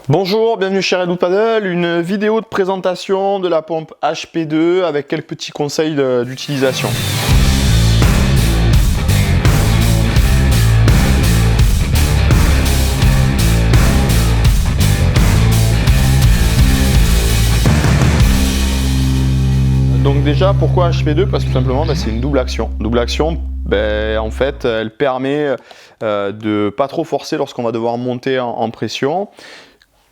Bonjour, bienvenue chez Redwood Paddle, une vidéo de présentation de la pompe HP2 avec quelques petits conseils d'utilisation. Donc déjà, pourquoi HP2? Parce que tout simplement, c'est une double action. Double action, en fait, elle permet de pas trop forcer lorsqu'on va devoir monter en pression.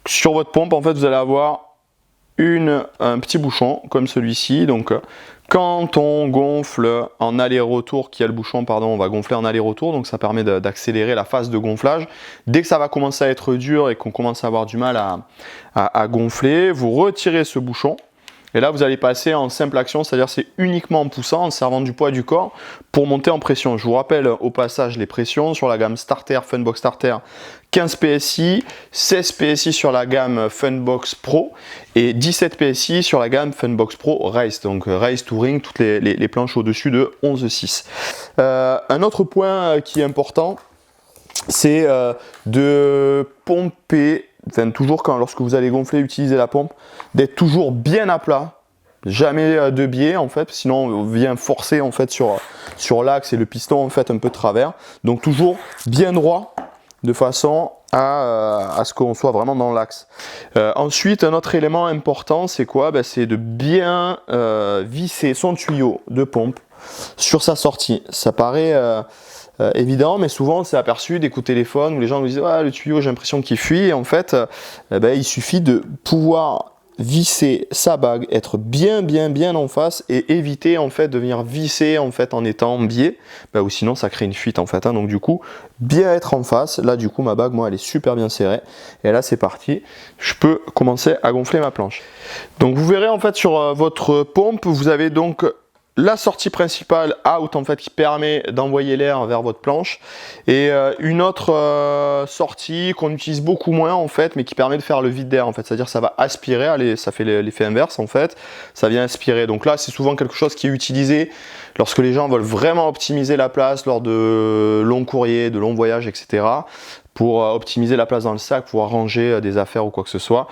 Sur votre pompe, en fait, vous allez avoir un petit bouchon comme celui-ci. Donc, quand on gonfle en aller-retour, qu'il y a le bouchon, pardon, on va gonfler en aller-retour. Donc, ça permet d'accélérer la phase de gonflage. Dès que ça va commencer à être dur et qu'on commence à avoir du mal à gonfler, vous retirez ce bouchon. Et là, vous allez passer en simple action, c'est-à-dire c'est uniquement en poussant, en servant du poids du corps pour monter en pression. Je vous rappelle au passage les pressions sur la gamme Starter, Funbox Starter, 15 PSI, 16 PSI sur la gamme Funbox Pro et 17 PSI sur la gamme Funbox Pro Race. Donc Race Touring, toutes les planches au-dessus de 11,6. Un autre point qui est important, c'est de pomper. Enfin, toujours lorsque vous allez gonfler, utiliser la pompe, d'être toujours bien à plat, jamais de biais en fait, sinon on vient forcer en fait sur l'axe et le piston en fait un peu de travers. Donc toujours bien droit de façon à ce qu'on soit vraiment dans l'axe. Ensuite, un autre élément important, c'est quoi? C'est de bien visser son tuyau de pompe sur sa sortie. Ça paraît évident, mais souvent c'est aperçu des coups de téléphone où les gens nous disent ah, le tuyau j'ai l'impression qu'il fuit, et en fait il suffit de pouvoir visser sa bague, être bien en face et éviter en fait de venir visser en fait en étant biais, ou sinon ça crée une fuite en fait, donc du coup bien être en face. Là du coup ma bague, moi, elle est super bien serrée et là c'est parti, je peux commencer à gonfler ma planche. Donc vous verrez en fait sur votre pompe, vous avez donc la sortie principale out en fait qui permet d'envoyer l'air vers votre planche, et une autre sortie qu'on utilise beaucoup moins en fait, mais qui permet de faire le vide d'air en fait, c'est-à-dire ça va aspirer, allez, ça fait l'effet inverse en fait, ça vient aspirer. Donc là c'est souvent quelque chose qui est utilisé lorsque les gens veulent vraiment optimiser la place lors de longs courriers, de longs voyages, etc. pour optimiser la place dans le sac, pouvoir ranger des affaires ou quoi que ce soit.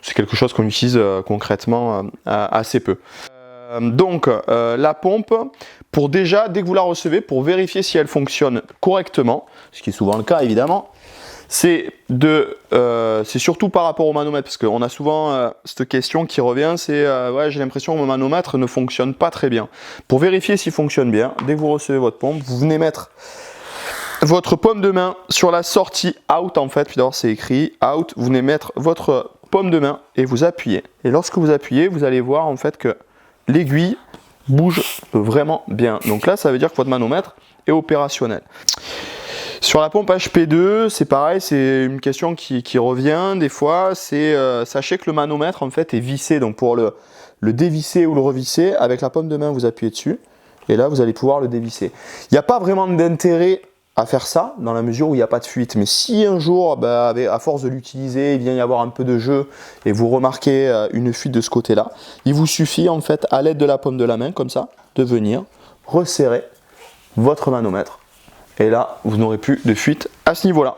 C'est quelque chose qu'on utilise concrètement assez peu. Donc la pompe, pour déjà, dès que vous la recevez, pour vérifier si elle fonctionne correctement, ce qui est souvent le cas évidemment, c'est surtout par rapport au manomètre, parce qu'on a souvent cette question qui revient, c'est ouais, j'ai l'impression que mon manomètre ne fonctionne pas très bien. Pour vérifier s'il fonctionne bien, dès que vous recevez votre pompe, vous venez mettre votre paume de main sur la sortie out en fait, puis d'abord c'est écrit out, vous venez mettre votre paume de main et vous appuyez. Et lorsque vous appuyez, vous allez voir en fait que l'aiguille bouge vraiment bien. Donc là, ça veut dire que votre manomètre est opérationnel. Sur la pompe HP2, c'est pareil, c'est une question qui revient des fois. C'est sachez que le manomètre en fait est vissé. Donc pour le dévisser ou le revisser, avec la paume de main, vous appuyez dessus et là, vous allez pouvoir le dévisser. Il n'y a pas vraiment d'intérêt à faire ça dans la mesure où il n'y a pas de fuite, mais si un jour à force de l'utiliser il vient y avoir un peu de jeu et vous remarquez une fuite de ce côté là, il vous suffit en fait à l'aide de la paume de la main comme ça de venir resserrer votre manomètre et là vous n'aurez plus de fuite à ce niveau là.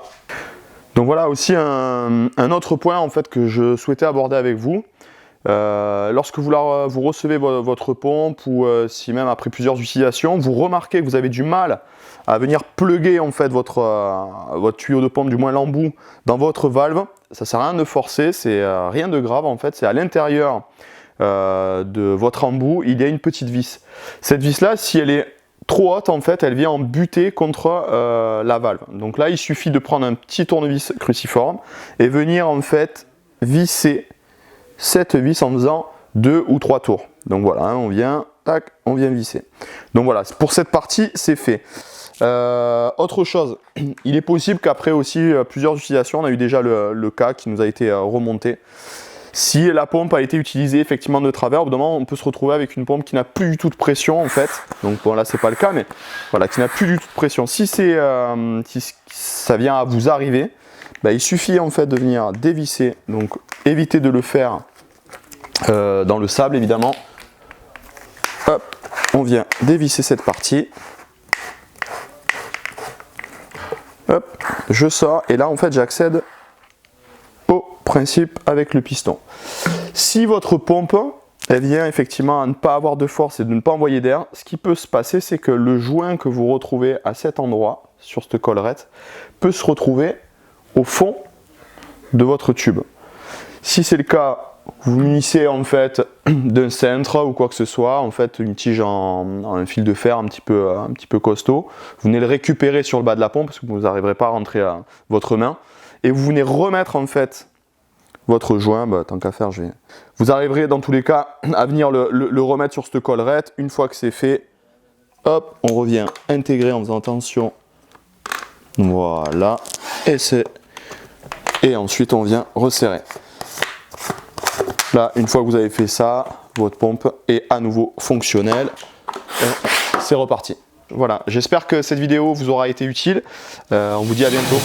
Donc voilà aussi un autre point en fait que je souhaitais aborder avec vous. Lorsque vous recevez votre pompe, ou si même après plusieurs utilisations, vous remarquez que vous avez du mal à venir plugger en fait votre tuyau de pompe, du moins l'embout, dans votre valve, ça sert à rien de forcer, c'est rien de grave en fait, c'est à l'intérieur de votre embout, il y a une petite vis. Cette vis là, si elle est trop haute en fait, elle vient en buter contre la valve. Donc là, il suffit de prendre un petit tournevis cruciforme et venir en fait visser cette vis en faisant 2 ou 3 tours. Donc voilà, on vient visser. Donc voilà, pour cette partie, c'est fait. Autre chose, il est possible qu'après aussi plusieurs utilisations, on a eu déjà le cas qui nous a été remonté. Si la pompe a été utilisée effectivement de travers, au bout d'un moment, on peut se retrouver avec une pompe qui n'a plus du tout de pression en fait. Donc bon, là c'est pas le cas, mais voilà, qui n'a plus du tout de pression. Si ça vient à vous arriver, il suffit en fait de venir dévisser, donc évitez de le faire dans le sable évidemment. Hop, on vient dévisser cette partie. Hop, je sors et là en fait j'accède au principe avec le piston. Si votre pompe, elle vient effectivement à ne pas avoir de force et de ne pas envoyer d'air, ce qui peut se passer, c'est que le joint que vous retrouvez à cet endroit, sur cette collerette, peut se retrouver au fond de votre tube. Si c'est le cas, vous munissez en fait d'un cintre ou quoi que ce soit, en fait une tige en fil de fer un petit peu costaud. Vous venez le récupérer sur le bas de la pompe parce que vous n'arriverez pas à rentrer votre main. Et vous venez remettre en fait votre joint, tant qu'à faire, vous arriverez dans tous les cas à venir le remettre sur cette collerette. Une fois que c'est fait, hop, on revient intégrer en faisant attention. Voilà, et ensuite on vient resserrer. Là, une fois que vous avez fait ça, votre pompe est à nouveau fonctionnelle. C'est reparti. Voilà, j'espère que cette vidéo vous aura été utile. On vous dit à bientôt.